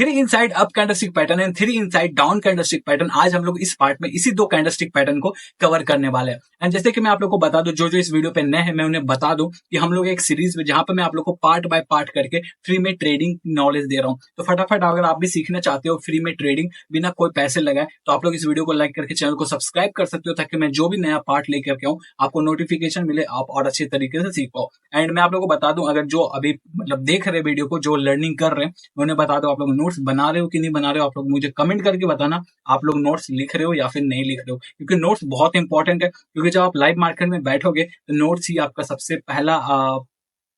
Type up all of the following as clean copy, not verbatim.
Three inside up candlestick pattern and three inside down candlestick pattern. आज हम लोग इस पार्ट में इसी दो कैंडलस्टिक पैटर्न को कवर करने वाले हैं। एंड जैसे कि मैं आप लोग को बता दूं, जो जो इस वीडियो पे नए हैं मैं उन्हें बता दूं कि हम लोग एक सीरीज में जहां पे मैं आप लोग को पार्ट बाय पार्ट करके फ्री में ट्रेडिंग नॉलेज दे रहा हूं। तो फटाफट अगर आप भी सीखना चाहते हो फ्री में ट्रेडिंग बिना कोई पैसे लगाए, तो आप लोग इस वीडियो को लाइक करके चैनल को सब्सक्राइब कर सकते हो, ताकि मैं जो भी नया पार्ट लेकर के आऊं आपको नोटिफिकेशन मिले, आप और अच्छे तरीके से सीख पाओ। एंड मैं आप लोग को बता दूं, अगर जो अभी मतलब देख रहे वीडियो को, जो लर्निंग कर रहे हैं, उन्हें बता दो आप लोग नोट्स बना रहे हो कि नहीं बना रहे हो। आप लोग मुझे कमेंट करके बताना आप लोग नोट्स लिख रहे हो या फिर नहीं लिख रहे हो, क्योंकि नोट्स बहुत इंपॉर्टेंट है। क्योंकि जब आप लाइव मार्केट में बैठोगे तो नोट्स ही आपका सबसे पहला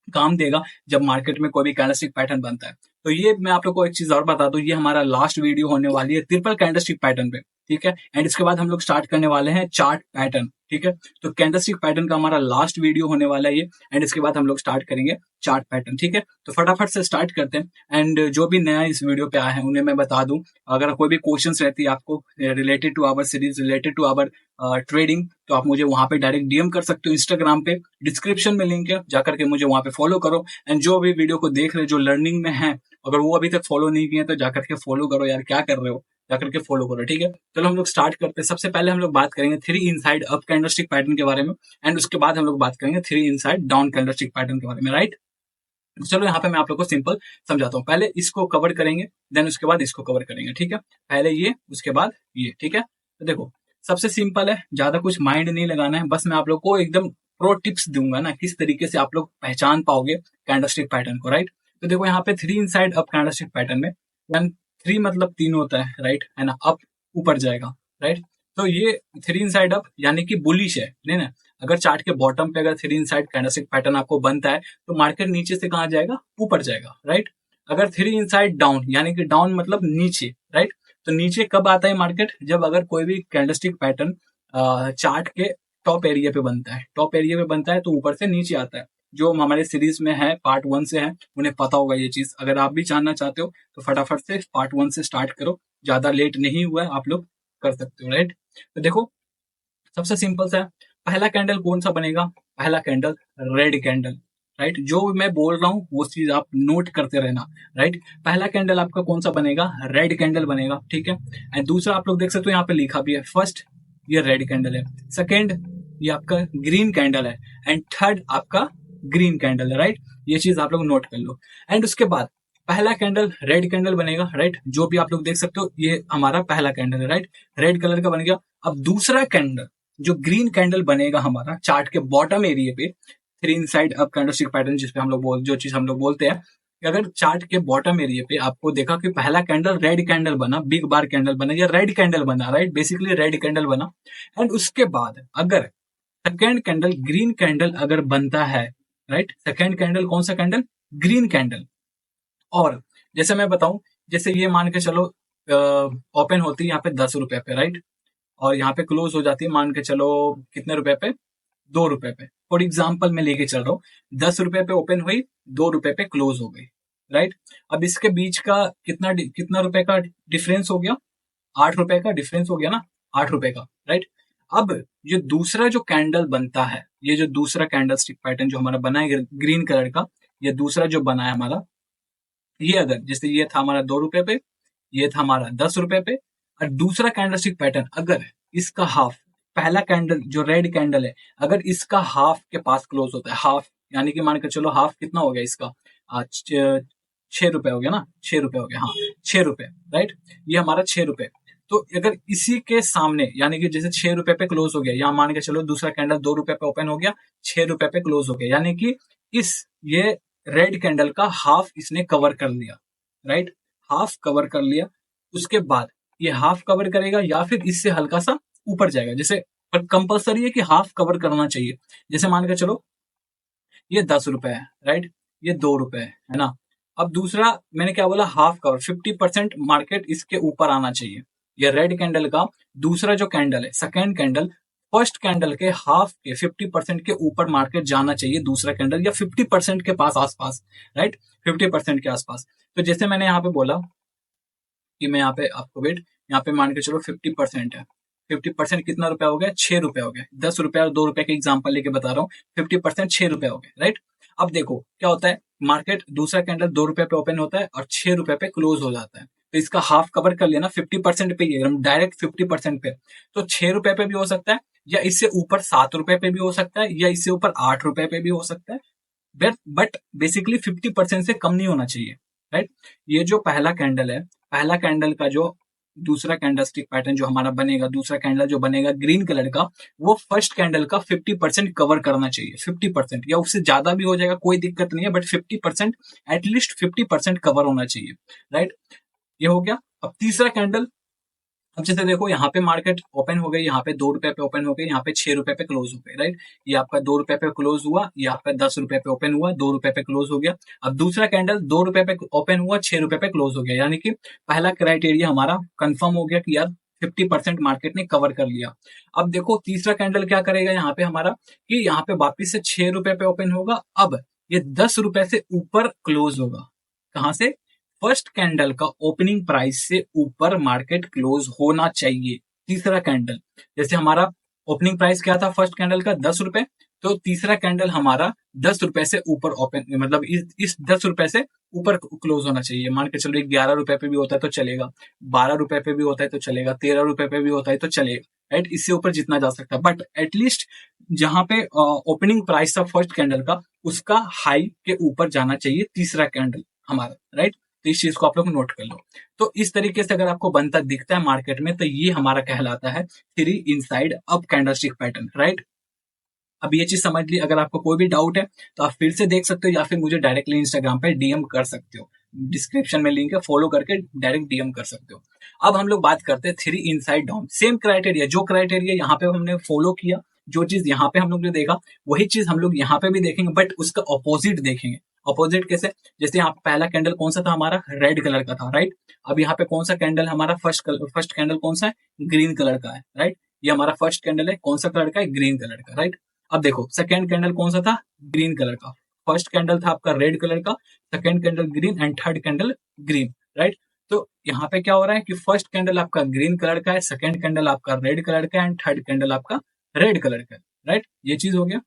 काम देगा जब मार्केट में कोई भी कैंडलस्टिक पैटर्न बनता है। तो ये मैं आप लोग को एक चीज और बता दूं, ये हमारा लास्ट वीडियो होने वाली है ट्रिपल कैंडलस्टिक पैटर्न पे, ठीक है। एंड इसके बाद हम लोग स्टार्ट करने वाले हैं चार्ट पैटर्न, ठीक है। तो कैंडलस्टिक पैटर्न का हमारा लास्ट वीडियो होने वाला है ये, एंड इसके बाद हम लोग स्टार्ट करेंगे चार्ट पैटर्न, ठीक है। तो फटाफट से स्टार्ट करते हैं। एंड जो भी नया इस वीडियो पे आया है उन्हें मैं बता दूं, अगर कोई भी क्वेश्चंस रहती है आपको related to our series, related to our trading, तो आप मुझे वहां पे डायरेक्ट डीएम कर सकते हो इंस्टाग्राम पे, डिस्क्रिप्शन में लिंक है, जाकर के मुझे वहां पे फॉलो करो। एंड जो भी वीडियो को देख रहे जो लर्निंग में है, अगर वो अभी तक फॉलो नहीं किए तो जाकर के फॉलो करो यार, क्या कर रहे हो, जाकर के फॉलो करो, ठीक है। चलो हम लोग स्टार्ट करते हैं। सबसे पहले हम लोग बात करेंगे three inside up candlestick pattern के बारे में, एंड उसके बाद हम लोग बात करेंगे three inside down candlestick pattern के बारे में, राइट। चलो यहाँ पे मैं आप लोग को सिंपल समझाता हूँ। पहले इसको कवर करेंगे, देन उसके बाद इसको कवर करेंगे, ठीक है। पहले ये, उसके बाद ये, ठीक है। तो देखो सबसे सिंपल है, ज्यादा कुछ माइंड नहीं लगाना है, बस मैं आप लोग को एकदम प्रो टिप्स दूंगा ना, किस तरीके से आप लोग पहचान पाओगे कैंडलस्टिक पैटर्न को, राइट। तो देखो यहाँ पे three inside up candlestick pattern में थ्री मतलब तीन होता है, राइट, है ना, अप ऊपर जाएगा, राइट। तो ये थ्री इनसाइड अप यानी कि बुलिश है, नहीं ना। अगर चार्ट के बॉटम पे अगर थ्री इनसाइड कैंडलस्टिक पैटर्न आपको बनता है तो मार्केट नीचे से कहाँ जाएगा, ऊपर जाएगा, राइट। अगर थ्री इनसाइड डाउन यानी कि डाउन मतलब नीचे, राइट। तो नीचे कब आता है मार्केट, जब अगर कोई भी कैंडलस्टिक पैटर्न चार्ट के टॉप एरिया पे बनता है, टॉप एरिया पे बनता है तो ऊपर से नीचे आता है। जो हमारे सीरीज में है पार्ट 1 से है उन्हें पता होगा ये चीज। अगर आप भी जानना चाहते हो तो फटाफट से पार्ट 1 से स्टार्ट करो, ज्यादा लेट नहीं हुआ है, आप लोग कर सकते हो, राइट। तो देखो सबसे सिंपल सा है, पहला कैंडल कौन सा बनेगा, पहला कैंडल रेड कैंडल, राइट। जो मैं बोल रहा हूँ वो चीज आप नोट करते रहना, राइट। पहला कैंडल आपका कौन सा बनेगा, रेड कैंडल बनेगा, ठीक है। एंड दूसरा आप लोग देख सकते हो यहाँ पे लिखा भी है, फर्स्ट ये रेड कैंडल है, सेकेंड ये आपका ग्रीन कैंडल है, एंड थर्ड आपका ग्रीन कैंडल है, राइट। ये चीज आप लोग नोट कर लो। एंड उसके बाद पहला कैंडल रेड कैंडल बनेगा, राइट। जो भी आप लोग देख सकते हो ये हमारा पहला कैंडल है, राइट, रेड कलर का बन गया। अब दूसरा कैंडल जो ग्रीन कैंडल बनेगा हमारा चार्ट के बॉटम एरिया पे, three inside up candlestick pattern जिसपे हम लोग जो चीज हम लोग बोलते हैं, अगर चार्ट के बॉटम एरिया पे आपको देखा कि पहला कैंडल रेड कैंडल बना, बिग बार कैंडल बना या रेड कैंडल बना, राइट, बेसिकली रेड कैंडल बना। एंड उसके बाद अगर सेकेंड कैंडल ग्रीन कैंडल अगर बनता है, राइट, सेकेंड कैंडल कौन सा कैंडल, ग्रीन कैंडल। और जैसे मैं बताऊं, जैसे ये मान के चलो ओपन होती है यहाँ पे 10 रुपए पे, राइट, और यहाँ पे क्लोज हो जाती है मान के चलो कितने रुपए पे, 2 रुपए पे। फॉर एग्जाम्पल मैं लेके चल रहा हूँ, 10 रुपए पे ओपन हुई, 2 रुपए पे क्लोज हो गई, राइट। अब इसके बीच का कितना कितना रुपए का डिफरेंस हो गया, 8 रुपए का डिफरेंस हो गया ना, 8 रुपए का, राइट। अब ये दूसरा जो कैंडल बनता है, ये जो दूसरा कैंडल स्टिक पैटर्न जो हमारा बना है ग्रीन कलर का, ये दूसरा जो बना है हमारा, ये अगर जैसे ये था हमारा 2 रुपए पे, ये था हमारा 10 रुपए पे, और दूसरा कैंडलस्टिक पैटर्न अगर इसका हाफ, पहला कैंडल जो रेड कैंडल है अगर इसका हाफ के पास क्लोज होता है, हाफ यानी कि मान के चलो हाफ कितना हो गया इसका, 6 रुपए हो गया ना, 6 रुपए हो गया, हाँ 6 रुपए, राइट, ये हमारा 6 रुपए। तो अगर इसी के सामने यानी कि जैसे 6 रुपए पे क्लोज हो गया, यहाँ मान के चलो दूसरा कैंडल 2 रुपए पे ओपन हो गया, 6 रुपए पे क्लोज हो गया, यानी कि इस ये रेड कैंडल का हाफ इसने कवर कर लिया, राइट, हाफ कवर कर लिया। उसके बाद ये हाफ कवर करेगा या फिर इससे हल्का सा ऊपर जाएगा, जैसे पर कंपलसरी है कि हाफ कवर करना चाहिए। जैसे मान के चलो ये 10 रुपए है, राइट, ये 2 रुपए है ना। अब दूसरा मैंने क्या बोला, हाफ कवर, 50% मार्केट इसके ऊपर आना चाहिए। ये रेड कैंडल का दूसरा जो कैंडल है, सेकेंड कैंडल, फर्स्ट कैंडल के हाफ के 50% के ऊपर मार्केट जाना चाहिए दूसरा कैंडल, या 50% के पास आसपास, राइट, 50% के आसपास। तो जैसे मैंने यहाँ पे बोला कि मैं यहाँ पे आपको वेट, यहाँ पे मान के चलो 50% है, 50% कितना रुपया हो गया, 6 रुपए हो गया। 10 रुपए और 2 रुपए के एग्जाम्पल लेके बता रहा हूँ। 50% 6 रुपए हो गए, राइट। अब देखो क्या होता है, मार्केट दूसरा कैंडल 2 रुपए पे ओपन होता है और 6 रुपए पे क्लोज हो जाता है, तो इसका हाफ कवर कर लिया ना, 50% पे ही एकदम डायरेक्ट 50% पे। तो 6 रुपए पे भी हो सकता है, या इससे ऊपर 7 रुपए पे भी हो सकता है, या इससे ऊपर 8 रुपए पे भी हो सकता है, बट बेसिकली 50% से कम नहीं होना चाहिए, राइट। ये जो पहला कैंडल है, पहला कैंडल का जो दूसरा कैंडल स्टिक पैटर्न जो हमारा बनेगा, दूसरा कैंडल जो बनेगा ग्रीन कलर का, वो फर्स्ट कैंडल का 50% कवर करना चाहिए। 50% या उससे ज्यादा भी हो जाएगा, कोई दिक्कत नहीं है, बट 50% एटलीस्ट 50% कवर होना चाहिए, राइट। ये हो गया। अब तीसरा कैंडल, अब जैसे देखो यहाँ पे मार्केट ओपन हो गई, यहाँ पे 2 रुपए पे ओपन हो गई, यहाँ पे 6 रुपए पे क्लोज हो गई, राइट। ये आपका 2 रुपए पे क्लोज हुआ, ये आपका 10 रुपए पे ओपन हुआ, 2 रुपए पे क्लोज हो गया। अब दूसरा कैंडल 2 रुपए पे ओपन हुआ, 6 रुपए पे क्लोज हो गया, यानी कि पहला क्राइटेरिया हमारा कंफर्म हो गया कि यार 50% मार्केट ने कवर कर लिया। अब देखो तीसरा कैंडल क्या करेगा यहाँ पे हमारा, कि यहाँ पे वापिस से 6 रुपए पे ओपन होगा। अब ये 10 रुपए से ऊपर क्लोज होगा। कहां से? फर्स्ट कैंडल का ओपनिंग प्राइस से ऊपर मार्केट क्लोज होना चाहिए। तीसरा कैंडल, जैसे हमारा ओपनिंग प्राइस क्या था फर्स्ट कैंडल का, 10 रुपए, तो तीसरा कैंडल हमारा 10 रुपए से ऊपर ओपन, मतलब इस 10 रुपए से ऊपर क्लोज होना चाहिए। मान के चलो 11 रुपए पे भी होता है तो चलेगा, 12 रुपए पे भी होता है तो चलेगा, 13 रुपए पे भी होता है तो चलेगा, राइट। इससे ऊपर जितना जा सकता है, बट एटलीस्ट जहां पे ओपनिंग प्राइस था फर्स्ट कैंडल का, उसका हाई के ऊपर जाना चाहिए तीसरा कैंडल हमारा, राइट। तो इस चीज को आप लोग नोट कर लो। तो इस तरीके से अगर आपको बनता दिखता है मार्केट में, तो ये हमारा कहलाता है 3 inside up candlestick pattern, right. अब ये चीज समझ ली। अगर आपको कोई भी डाउट है तो आप फिर से देख सकते हो, या फिर मुझे डायरेक्टली इंस्टाग्राम पे डीएम कर सकते हो। डिस्क्रिप्शन में लिंक है, फॉलो करके डायरेक्ट डीएम कर सकते हो। अब हम लोग बात करते हैं 3 इनसाइड डाउन। सेम क्राइटेरिया, जो क्राइटेरिया यहाँ पे हमने फॉलो किया, जो चीज यहाँ पे हम लोग ने देखा, वही चीज हम लोग यहाँ पे भी देखेंगे, बट उसका अपोजिट देखेंगे। अपोजिट कैसे? जैसे यहाँ पे पहला कैंडल कौन सा था हमारा, रेड कलर का था, राइट। अब यहाँ पे कौन सा कैंडल हमारा, फर्स्ट कैंडल कौन सा है, ग्रीन कलर का है, राइट। ये हमारा फर्स्ट कैंडल है, कौन सा कलर का है, ग्रीन कलर का, राइट। अब देखो सेकेंड कैंडल कौन सा था, ग्रीन कलर का। फर्स्ट कैंडल था आपका रेड कलर का, second candle green and third candle green, right. तो यहाँ पे क्या हो रहा है कि फर्स्ट कैंडल आपका ग्रीन कलर का है, सेकेंड कैंडल आपका रेड कलर का है एंड थर्ड कैंडल आपका रेड कलर का है, राइट। ये चीज हो गया।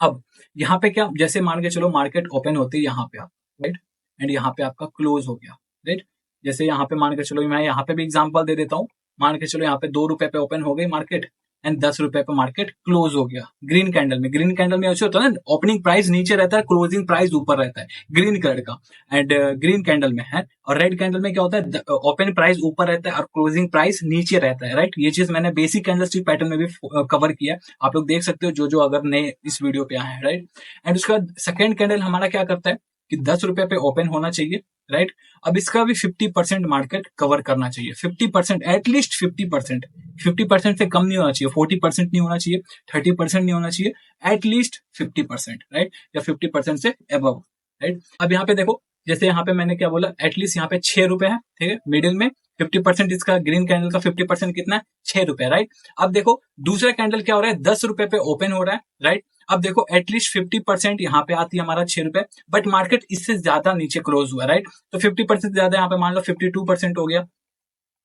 अब यहाँ पे क्या, जैसे मान के चलो मार्केट ओपन होती है यहाँ पे आप, राइट, एंड यहाँ पे आपका क्लोज हो गया, राइट। जैसे यहाँ पे मान के चलो, मैं यहाँ पे भी एग्जांपल दे देता हूँ। मान के चलो यहाँ पे 2 रुपए पे ओपन हो गई मार्केट एंड 10 रुपए पे मार्केट क्लोज हो गया ग्रीन कैंडल में। ग्रीन कैंडल में ऐसे होता है ना, ओपनिंग प्राइस नीचे रहता है, क्लोजिंग प्राइस ऊपर रहता है, ग्रीन कलर का एंड ग्रीन कैंडल में है। और रेड कैंडल में क्या होता है, ओपन प्राइस ऊपर रहता है और क्लोजिंग प्राइस नीचे रहता है, राइट। ये चीज मैंने बेसिक कैंडलस्टिक पैटर्न में भी कवर किया, आप लोग देख सकते हो जो अगर नए इस वीडियो पे आए हैं, राइट। एंड उसका सेकेंड कैंडल हमारा क्या करता है कि 10 रुपए पे ओपन होना चाहिए, राइट। अब इसका भी 50% मार्केट कवर करना चाहिए। 50%, एटलीस्ट 50%। 50% से कम नहीं होना चाहिए, 40% नहीं होना चाहिए, 30% नहीं होना चाहिए, एटलीस्ट 50%, राइट, या 50% से अबव, राइट। अब यहाँ पे देखो, जैसे यहाँ पे मैंने क्या बोला, एटलीस्ट यहाँ पे 6 रुपए है, ठीक है, मिडिल में 50%, इसका ग्रीन कैंडल का 50% कितना है, 6 रुपए, राइट। अब देखो दूसरा कैंडल क्या हो रहा है, 10 रुपए पे ओपन हो रहा है, राइट। अब देखो एटलीस्ट 50% यहाँ पे आती है हमारा 6 रुपए, बट मार्केट इससे ज्यादा नीचे क्लोज हुआ, राइट। तो 50% ज्यादा, यहाँ पे मान लो 52% हो गया,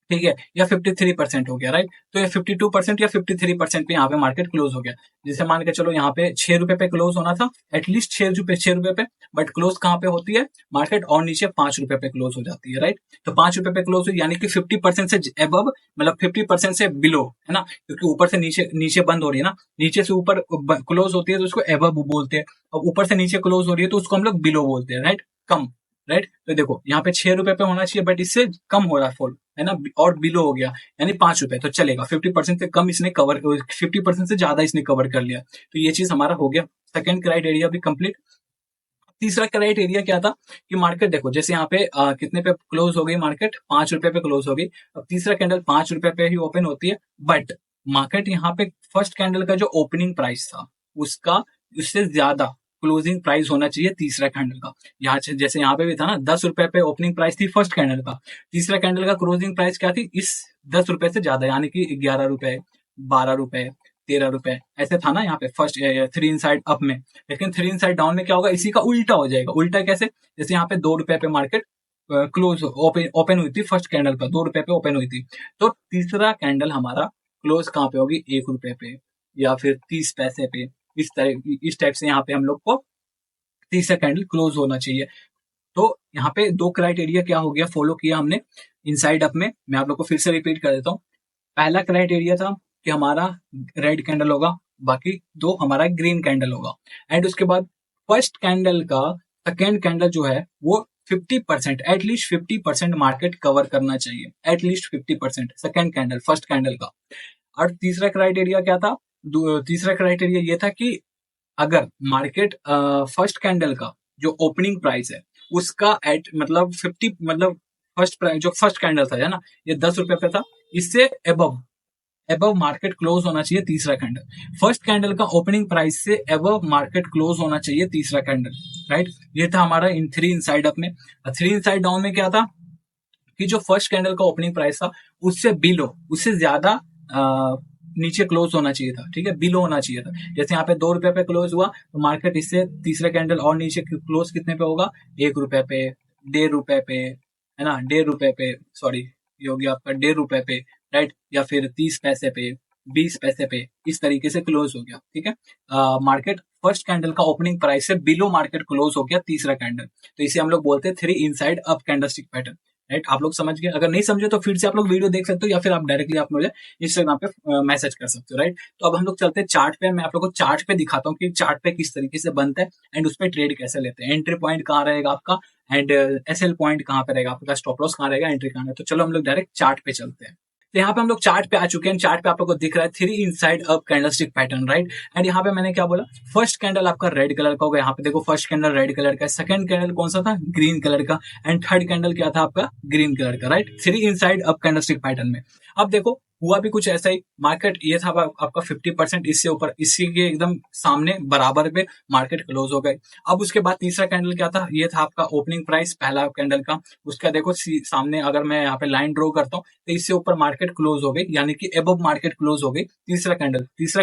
ठीक है, या 53% हो गया, राइट। तो ये 52% या 53% पे यहाँ पे मार्केट क्लोज हो गया। जैसे मान के चलो यहाँ पे 6 रुपए पे क्लोज होना था, एटलीस्ट 6 रुपए पे, बट क्लोज कहाँ पे होती है मार्केट, और नीचे 5 रुपए पे क्लोज हो जाती है, राइट। तो 5 रुपए पे क्लोज हुई, यानी कि 50% से एबव, मतलब 50% से बिलो, है ना, क्योंकि ऊपर से नीचे नीचे बंद हो रही है ना, नीचे से ऊपर क्लोज होती है तो उसको एबव बोलते हैं, और ऊपर से नीचे क्लोज हो रही है तो उसको हम लोग बिलो बोलते हैं, राइट, कम, राइट। तो देखो यहाँ पे 6 रुपए पे होना चाहिए, बट इससे कम हो रहा है फॉल, है ना, और बिलो हो गया, यानी 5 रुपए, तो चलेगा। 50% से कम इसने कवर, 50% से ज्यादा इसने कवर कर लिया, तो ये चीज हमारा हो गया। सेकंड क्राइटेरिया भी कंप्लीट। तीसरा क्राइटेरिया क्या था कि मार्केट देखो, जैसे यहाँ पे कितने पे क्लोज हो गई मार्केट, 5 रुपए पे क्लोज हो गई। अब तीसरा कैंडल 5 रुपए पे ही ओपन होती है, बट मार्केट यहाँ पे फर्स्ट कैंडल का जो ओपनिंग प्राइस था उसका, उससे ज्यादा क्लोजिंग प्राइस होना चाहिए तीसरा कैंडल का। यहाँ जैसे यहाँ पे भी था ना, 10 रुपए पे ओपनिंग प्राइस थी फर्स्ट कैंडल का, तीसरा कैंडल का क्लोजिंग प्राइस क्या थी, इस 10 रुपए से ज्यादा, यानी कि 11 रुपए, 12 रुपए, 13 रुपए, ऐसे था ना यहाँ पे फर्स्ट 3 इनसाइड अप में। लेकिन 3 इनसाइड डाउन में क्या होगा, इसी का उल्टा हो जाएगा। उल्टा कैसे? जैसे यहाँ पे 2 रुपए पे मार्केट क्लोज ओपन हुई थी, फर्स्ट कैंडल का 2 रुपए पे ओपन हुई थी, तो तीसरा कैंडल हमारा क्लोज कहाँ पे होगी, 1 रुपए पे या फिर 30 पैसे पे, इस टाइप से यहाँ पे हम लोग को तीसरा कैंडल क्लोज होना चाहिए। तो यहाँ पे 2 क्राइटेरिया क्या हो गया, फॉलो किया हमने इनसाइड अप में। मैं आप लोग को फिर से रिपीट कर देता हूँ। पहला क्राइटेरिया था कि हमारा रेड कैंडल होगा, बाकी 2 हमारा ग्रीन कैंडल होगा। एंड उसके बाद फर्स्ट कैंडल का सेकेंड कैंडल जो है वो 50%, एटलीस्ट 50% मार्केट कवर करना चाहिए, at least 50% second candle first candle का। और तीसरा क्राइटेरिया क्या था, तीसरा क्राइटेरिया ये था कि अगर मार्केट फर्स्ट कैंडल का जो ओपनिंग प्राइस है उसका एट मतलब 50 मतलब फर्स्ट प्राइस जो फर्स्ट कैंडल था है ना, ये 10 रुपए पे था, इससे एबव मार्केट क्लोज होना चाहिए तीसरा कैंडल। फर्स्ट कैंडल का ओपनिंग प्राइस से एबव मार्केट क्लोज होना चाहिए तीसरा कैंडल, राइट। ये था हमारा इन 3 इनसाइड अप में। 3 इनसाइड डाउन में क्या था कि जो फर्स्ट कैंडल का ओपनिंग प्राइस था उससे बिलो, उससे ज्यादा नीचे क्लोज होना चाहिए था, ठीक है, बिलो होना चाहिए था। जैसे यहाँ पे 2 रुपए पे क्लोज हुआ तो मार्केट इससे तीसरा कैंडल और नीचे क्लोज कितने पे होगा, 1 रुपए पे, 1.5 रुपए पे, है ना, 1.5 रुपए पे, सॉरी ये हो गया आपका 1.5 रुपए पे, राइट, या फिर 30 पैसे पे, 20 पैसे पे, इस तरीके से क्लोज हो गया, ठीक है। मार्केट फर्स्ट कैंडल का ओपनिंग प्राइस से बिलो मार्केट क्लोज हो गया तीसरा कैंडल, तो इसे हम लोग बोलते हैं 3 inside up candlestick pattern, right. आप लोग समझ गए, अगर नहीं समझे तो फिर से आप लोग वीडियो देख सकते हो या फिर आप डायरेक्टली आप मुझे इंस्टाग्राम पे मैसेज कर सकते हो, राइट। तो अब हम लोग चलते हैं चार्ट पे। मैं आप लोग को चार्ट पे दिखाता हूँ कि चार्ट पे किस तरीके से बनता है एंड उस पर ट्रेड कैसे लेते हैं, एंट्री पॉइंट कहाँ रहेगा आपका एंड एसएल पॉइंट कहाँ पे रहेगा आपका, स्टॉप लॉस कहाँ रहेगा, एंट्री कहाँ है। तो चलो हम लोग डायरेक्ट चार्ट पे चलते हैं। तो यहाँ पे हम लोग चार्ट पे आ चुके हैं। चार्ट पे आप लोग को दिख रहा है 3 inside up candlestick pattern, right. And यहाँ पे मैंने क्या बोला, फर्स्ट कैंडल आपका रेड कलर का होगा। यहाँ पे देखो फर्स्ट कैंडल रेड कलर का है, सेकंड कैंडल कौन सा था, ग्रीन कलर का, एंड थर्ड कैंडल क्या था आपका, ग्रीन कलर का, right. 3 inside up candlestick pattern में अब देखो हुआ भी कुछ ऐसा ही। मार्केट ये था आपका 50%, इससे ऊपर, इसी के एकदम सामने बराबर पे मार्केट क्लोज हो गए। अब उसके बाद तीसरा कैंडल क्या था, ये था आपका ओपनिंग प्राइस पहला कैंडल का, उसका देखो सामने अगर मैं यहाँ पे लाइन ड्रॉ करता हूँ तो इससे ऊपर मार्केट क्लोज हो गई, यानी कि अबव मार्केट क्लोज हो गई। तीसरा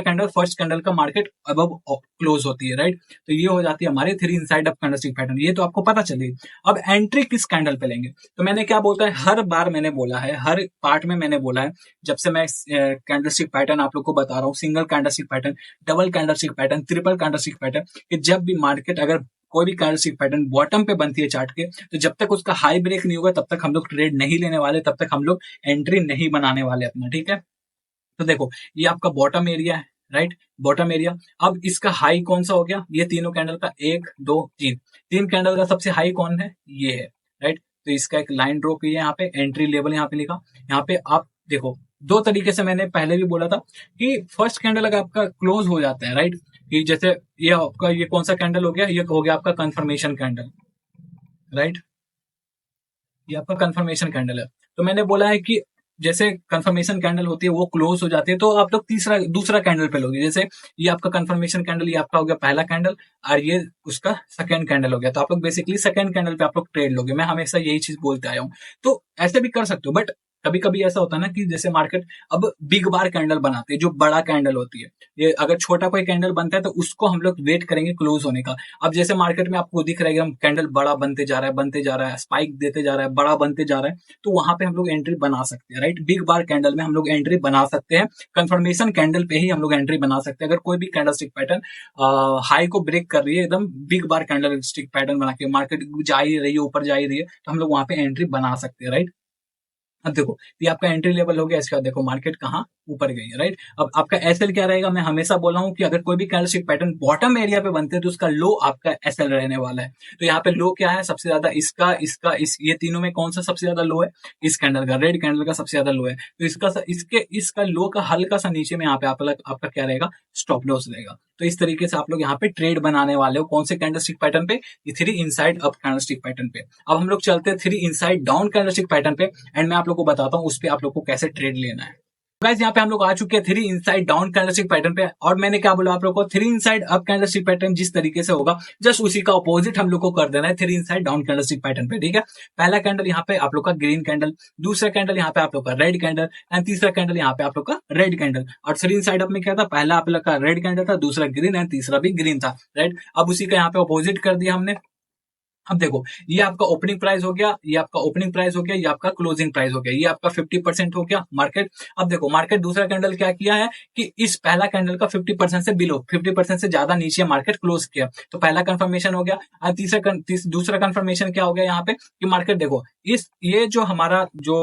कैंडल फर्स्ट कैंडल का मार्केट अबव क्लोज होती है, राइट। तो ये हो जाती है हमारे 3 इनसाइड अप कैंडलस्टिक पैटर्न, ये तो आपको पता चलेगी। अब एंट्री किस कैंडल पे लेंगे, तो मैंने क्या बोलता है, हर बार मैंने बोला है, हर पार्ट में मैंने बोला है, जब से मैं कैंडलस्टिक पैटर्न आप लोग को बता रहा हूँ, single candlestick pattern, double candlestick pattern, triple candlestick pattern, कि जब भी मार्केट अगर कोई भी कैंडलस्टिक पैटर्न बॉटम पे बनती है चार्ट के, तो जब तक उसका हाई ब्रेक नहीं होगा तब तक हम लोग ट्रेड नहीं लेने वाले, तब तक हम लोग एंट्री नहीं बनाने वाले अपना, ठीक है। तो देखो ये आपका बॉटम एरिया है, राइट, बॉटम एरिया। अब इसका हाई कौन सा हो गया, ये तीनों कैंडल का 1 2 3, 3 कैंडल का सबसे हाई कौन है, ये है, राइट। तो इसका एक लाइन ड्रॉ की है यहाँ पे, एंट्री लेवल यहाँ पे लिखा। यहाँ पे आप देखो 2 तरीके से मैंने पहले भी बोला था कि फर्स्ट कैंडल अगर आपका क्लोज हो जाता है, राइट, कि जैसे ये आपका ये कौन सा कैंडल हो गया, ये हो गया आपका कंफर्मेशन कैंडल, राइट, ये आपका कंफर्मेशन कैंडल है। तो मैंने बोला है कि जैसे कंफर्मेशन कैंडल होती है वो क्लोज हो जाती है तो आप लोग दूसरा कैंडल पे लोगे। जैसे ये आपका कंफर्मेशन कैंडल, ये आपका हो गया पहला कैंडल और ये उसका सेकंड कैंडल हो गया, तो आप लोग बेसिकली सेकंड कैंडल पे आप लोग ट्रेड लोगे। मैं हमेशा यही चीज बोलते आया हूँ, तो ऐसे भी कर सकते हो। बट कभी कभी ऐसा होता है ना कि जैसे मार्केट अब बिग बार कैंडल बनाते हैं, जो बड़ा कैंडल होती है, ये अगर छोटा कोई कैंडल बनता है तो उसको हम लोग वेट करेंगे क्लोज होने का। अब जैसे मार्केट में आपको दिख रहा है कि कैंडल बड़ा बनते जा रहा है, स्पाइक देते जा रहा है, बड़ा बनते जा रहा है, तो वहां पे हम लोग एंट्री बना सकते हैं, राइट। बिग बार कैंडल में हम लोग एंट्री बना सकते हैं, कंफर्मेशन कैंडल पे ही हम लोग एंट्री बना सकते हैं। अगर कोई भी कैंडलस्टिक पैटर्न हाई को ब्रेक कर रही है, एकदम बिग बार कैंडलस्टिक पैटर्न बना के मार्केट जा ही रही है, ऊपर जा ही रही है, तो हम लोग वहां पे एंट्री बना सकते हैं, राइट। अब देखो ये आपका एंट्री लेवल हो गया, इसका देखो मार्केट कहाँ ऊपर गई है, राइट। अब आपका एसएल क्या रहेगा, मैं हमेशा बोला हूं कि अगर कोई भी कैंडलस्टिक पैटर्न बॉटम एरिया पे बनते हैं तो उसका लो आपका एसएल रहने वाला है। तो यहाँ पे लो क्या है सबसे ज्यादा, ये तीनों में कौन सा सबसे ज्यादा लो है, इस कैंडल का, रेड कैंडल का सबसे ज्यादा लो है। तो इसका लो का हल्का सा नीचे में यहाँ पे आपका क्या रहेगा, स्टॉप लॉस रहेगा। तो इस तरीके से आप लोग यहाँ पे ट्रेड बनाने वाले हो, कौन से कैंडलस्टिक पैटर्न पे, ये 3 इनसाइड अप कैंडलस्टिक पैटर्न पे। अब हम लोग चलते हैं 3 इनसाइड डाउन कैंडलस्टिक पैटर्न पे, एंड मैं आप लोग को बताता हूँ उस पे आप लोग को कैसे ट्रेड लेना है। गाइस यहाँ पे हम लोग आ चुके हैं 3 इनसाइड डाउन कैंडलस्टिक पैटर्न पे, और मैंने क्या बोला आप लोग को, 3 इनसाइड अप कैंडलस्टिक पैटर्न जिस तरीके से होगा जस्ट उसी का ऑपोजिट हम लोग को कर देना है 3 इनसाइड डाउन कैंडलस्टिक पैटर्न पे, ठीक है। पहला कैंडल यहाँ पे आप लोग का ग्रीन कैंडल, दूसरा कैंडल यहाँ पे आप लोग का रेड कैंडल, एंड तीसरा कैंडल यहाँ पे आप लोग का रेड कैंडल। और 3 इनसाइड अप में क्या था, पहला आप लोग का रेड कैंडल था, दूसरा ग्रीन एंड तीसरा भी ग्रीन था, राइट। अब उसी का यहाँ पे ऑपोजिट कर दिया हमने, अब देखो, ये आपका ओपनिंग प्राइस हो गया, ये आपका ओपनिंग प्राइस हो गया, ये आपका क्लोजिंग प्राइस हो गया, ये आपका 50% हो गया मार्केट। अब देखो मार्केट दूसरा कैंडल क्या किया है कि इस पहला कैंडल का 50% से बिलो, 50% से ज्यादा नीचे मार्केट क्लोज किया, तो पहला कंफर्मेशन हो गया। और दूसरा कंफर्मेशन क्या हो गया यहाँ पे कि मार्केट देखो ये जो हमारा जो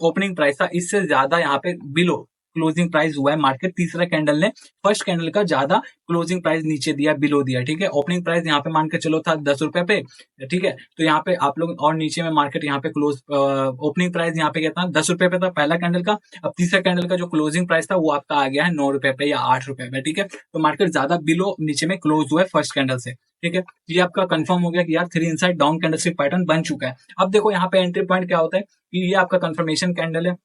ओपनिंग प्राइस था इससे ज्यादा यहाँ पे बिलो क्लोजिंग प्राइस हुआ है मार्केट। तीसरा कैंडल ने फर्स्ट कैंडल का ज्यादा क्लोजिंग प्राइस नीचे दिया, बिलो दिया, ठीक है। ओपनिंग प्राइस यहाँ पे मान के चलो था 10 रुपए पे, ठीक है। तो यहाँ पे आप लोग और नीचे में मार्केट यहाँ पे क्लोज ओपनिंग प्राइस यहाँ पे कहता है 10 रुपए पे था पहला कैंडल का। अब तीसरा कैंडल का जो क्लोजिंग प्राइस था वो आपका आ गया है 9 रुपए पे या 8 रुपए पे, ठीक है। तो मार्केट ज्यादा बिलो नीचे में क्लोज हुआ है फर्स्ट कैंडल से, ठीक है। ये आपका कंफर्म हो गया कि यार 3 इनसाइड डाउन कैंडलस्टिक पैटर्न बन चुका है। अब देखो यहाँ पे एंट्री पॉइंट क्या होता है कि ये आपका कंफर्मेशन कैंडल है,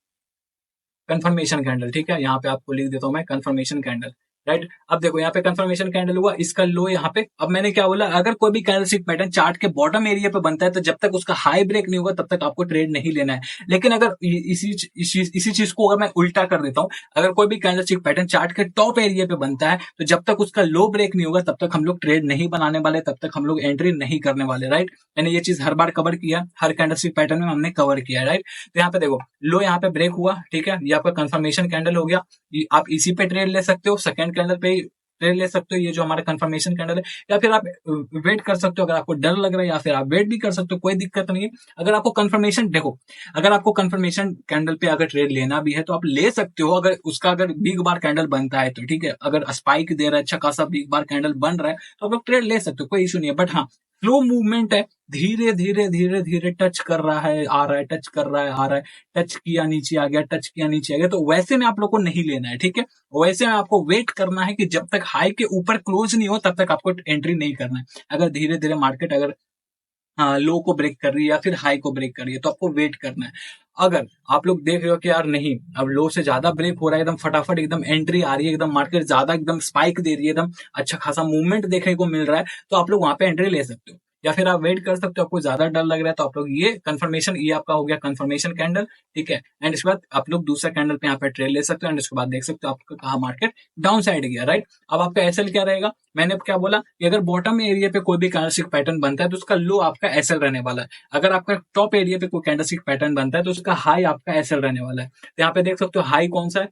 कंफर्मेशन कैंडल, ठीक है। यहाँ पे आपको लिख देता हूं मैं कंफर्मेशन कैंडल, राइट। अब देखो यहाँ पे कंफर्मेशन कैंडल हुआ, इसका लो यहाँ पे। अब मैंने क्या बोला, अगर कोई भी कैंडलस्टिक पैटर्न चार्ट के बॉटम एरिया पे बनता है तो जब तक उसका हाई ब्रेक नहीं होगा तब तक आपको ट्रेड नहीं लेना है। लेकिन अगर इसी चीज को अगर मैं उल्टा कर देता हूँ, अगर कोई भी कैंडलस्टिक पैटर्न चार्ट के टॉप एरिया पे बनता है तो जब तक उसका लो ब्रेक नहीं होगा तब तक हम लोग ट्रेड नहीं बनाने वाले, तब तक हम लोग एंट्री नहीं करने वाले, राइट। मैंने ये चीज हर बार कवर किया, हर कैंडलस्टिक पैटर्न में हमने कवर किया, राइट। तो यहाँ पे देखो लो यहाँ पे ब्रेक हुआ, ठीक है। ये आपका कंफर्मेशन कैंडल हो गया, आप इसी पे ट्रेड ले सकते हो, सेकंड कैंडल पे ट्रेड ले सकते हो, ये जो हमारा कंफर्मेशन कैंडल है। या फिर आप वेट कर सकते हो, अगर आपको डर लग रहा है, या फिर आप वेट भी कर सकते हो, कोई दिक्कत नहीं है। अगर आपको कंफर्मेशन देखो, अगर आपको कंफर्मेशन कैंडल पे अगर ट्रेड लेना भी है तो आप ले सकते हो, अगर उसका अगर बिग बार कैंडल बनता है तो, ठीक है। अगर स्पाइक दे रहा है, अच्छा खासा बिग बार कैंडल बन रहा है तो आप लोग ट्रेड ले सकते हो, कोई इशू नहीं है। बट हाँ, स्लो मूवमेंट है, धीरे धीरे धीरे धीरे टच कर रहा है, आ रहा है, टच कर रहा है, आ रहा है, टच किया नीचे आ गया, टच किया नीचे आ गया, तो वैसे में आप लोग को नहीं लेना है, ठीक है। वैसे में आपको वेट करना है कि जब तक हाई के ऊपर क्लोज नहीं हो तब तक आपको एंट्री नहीं करना है। अगर धीरे धीरे मार्केट अगर लो को ब्रेक कर रही है या फिर हाई को ब्रेक कर रही है तो आपको वेट करना है। अगर आप लोग देख रहे हो कि यार नहीं, अब लो से ज्यादा ब्रेक हो रहा है, एकदम फटाफट एकदम एंट्री आ रही है, एकदम मार्केट ज्यादा एकदम स्पाइक दे रही है, एकदम अच्छा खासा मूवमेंट देखने को मिल रहा है, तो आप लोग वहां पे एंट्री ले सकते हो। या फिर आप वेट कर सकते हो, आपको ज्यादा डर लग रहा है तो आप लोग ये कंफर्मेशन, ये आपका हो गया कंफर्मेशन कैंडल, ठीक है। एंड इसके बाद आप लोग दूसरा कैंडल पे यहाँ पे ट्रेड ले सकते हो, एंड उसके बाद देख सकते हो आपका कहा मार्केट डाउन साइड गया, राइट। अब आपका एसएल क्या रहेगा, मैंने क्या बोला कि अगर बॉटम एरिया पे कोई भी कैंडलस्टिक पैटर्न बनता है तो उसका लो आपका एसएल रहने वाला है। अगर आपका टॉप एरिया पे कोई कैंडलस्टिक पैटर्न बनता है तो उसका हाई आपका एसएल रहने वाला है। तो यहाँ पे देख सकते हो हाई कौन सा है,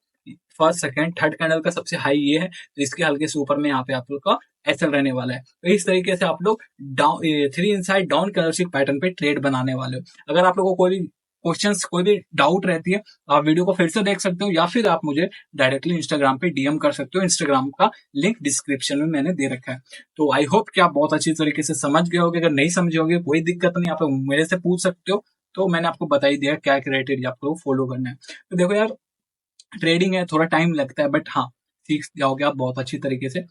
फर्स्ट सेकंड थर्ड कैंडल का सबसे हाई ये है, तो इसके हल्के से ऊपर में यहाँ पे आप लोग का एसएल रहने वाला है। तो इस तरीके से आप लोग down 3 inside down candlestick pattern पे ट्रेड बनाने वाले हो। अगर आप लोगों को कोई भी क्वेश्चंस, कोई भी डाउट रहती है, आप वीडियो को फिर से देख सकते हो, या फिर आप मुझे डायरेक्टली इंस्टाग्राम पे डीएम कर सकते हो। इंस्टाग्राम का लिंक डिस्क्रिप्शन में मैंने दे रखा है। तो आई होप कि आप बहुत अच्छी तरीके से समझ गए होगे। अगर नहीं समझे होगे कोई दिक्कत नहीं, आप मेरे से पूछ सकते हो। तो मैंने आपको बता ही दिया क्या क्राइटेरिया आपको फॉलो करना है। तो देखो यार, ट्रेडिंग है, थोड़ा टाइम लगता है, बट हाँ सीख जाओगे आप बहुत अच्छी तरीके से।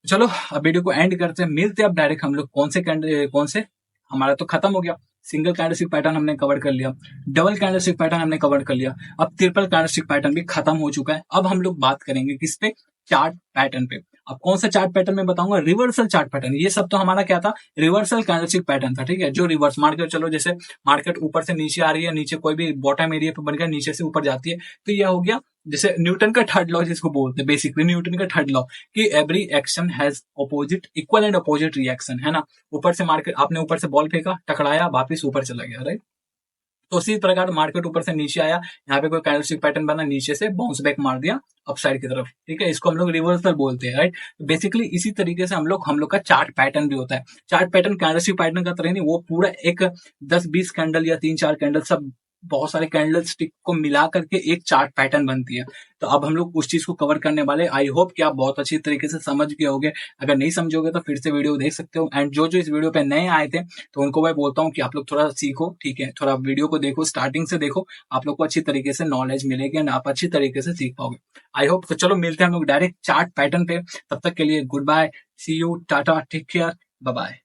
चलो अब वीडियो को एंड करते हैं, मिलते हैं अब डायरेक्ट हम लोग कौन से हमारा तो खत्म हो गया, सिंगल कैंडलस्टिक पैटर्न हमने कवर कर लिया, डबल कैंडलस्टिक पैटर्न हमने कवर कर लिया, अब ट्रिपल कैंडलस्टिक पैटर्न भी खत्म हो चुका है। अब हम लोग बात करेंगे किस पे, चार्ट पैटर्न पे। अब कौन सा चार्ट पैटर्न में बताऊंगा, रिवर्सल चार्ट पैटर्न। ये सब तो हमारा क्या था, रिवर्सल कैंडलस्टिक पैटर्न था, ठीक है। जो रिवर्स मार्केट, चलो जैसे मार्केट ऊपर से नीचे आ रही है, नीचे कोई भी बॉटम एरिया पे बन गया, नीचे से ऊपर जाती है, तो यह हो गया जैसे न्यूटन का थर्ड लॉ जिसको बोलते हैं, बेसिकली न्यूटन का थर्ड लॉ कि every action has opposite equal and opposite reaction, है ना। ऊपर से मार्केट, आपने ऊपर से बॉल फेंका, टकराया, वापस ऊपर चला गया, राइट। तो उसी प्रकार मार्केट ऊपर से नीचे आया, यहाँ पे कोई कैंडलस्टिक पैटर्न बना, नीचे से बाउंस बैक मार दिया अपसाइड की तरफ, ठीक है। इसको हम लोग रिवर्सल बोलते हैं, राइट। बेसिकली इसी तरीके से हम लोग का चार्ट पैटर्न भी होता है। चार्ट पैटर्न कैंडलस्टिक पैटर्न का तरह नहीं, वो पूरा एक 10-20 कैंडल या 3-4 कैंडल, सब बहुत सारे कैंडल स्टिक को मिला करके एक चार्ट पैटर्न बनती है। तो अब हम लोग उस चीज को कवर करने वाले। आई होप कि आप बहुत अच्छी तरीके से समझ गए होगे। अगर नहीं समझोगे तो फिर से वीडियो देख सकते हो। एंड जो इस वीडियो पे नए आए थे तो उनको मैं बोलता हूँ कि आप लोग थोड़ा सीखो, ठीक है। थोड़ा वीडियो को देखो, स्टार्टिंग से देखो, आप लोग को अच्छी तरीके से नॉलेज मिलेगी एंड आप अच्छी तरीके से सीख पाओगे, आई होप। तो चलो मिलते हैं हम लोग डायरेक्ट चार्ट पैटर्न पे। तब तक के लिए goodbye, see you, tata, take care, bye bye.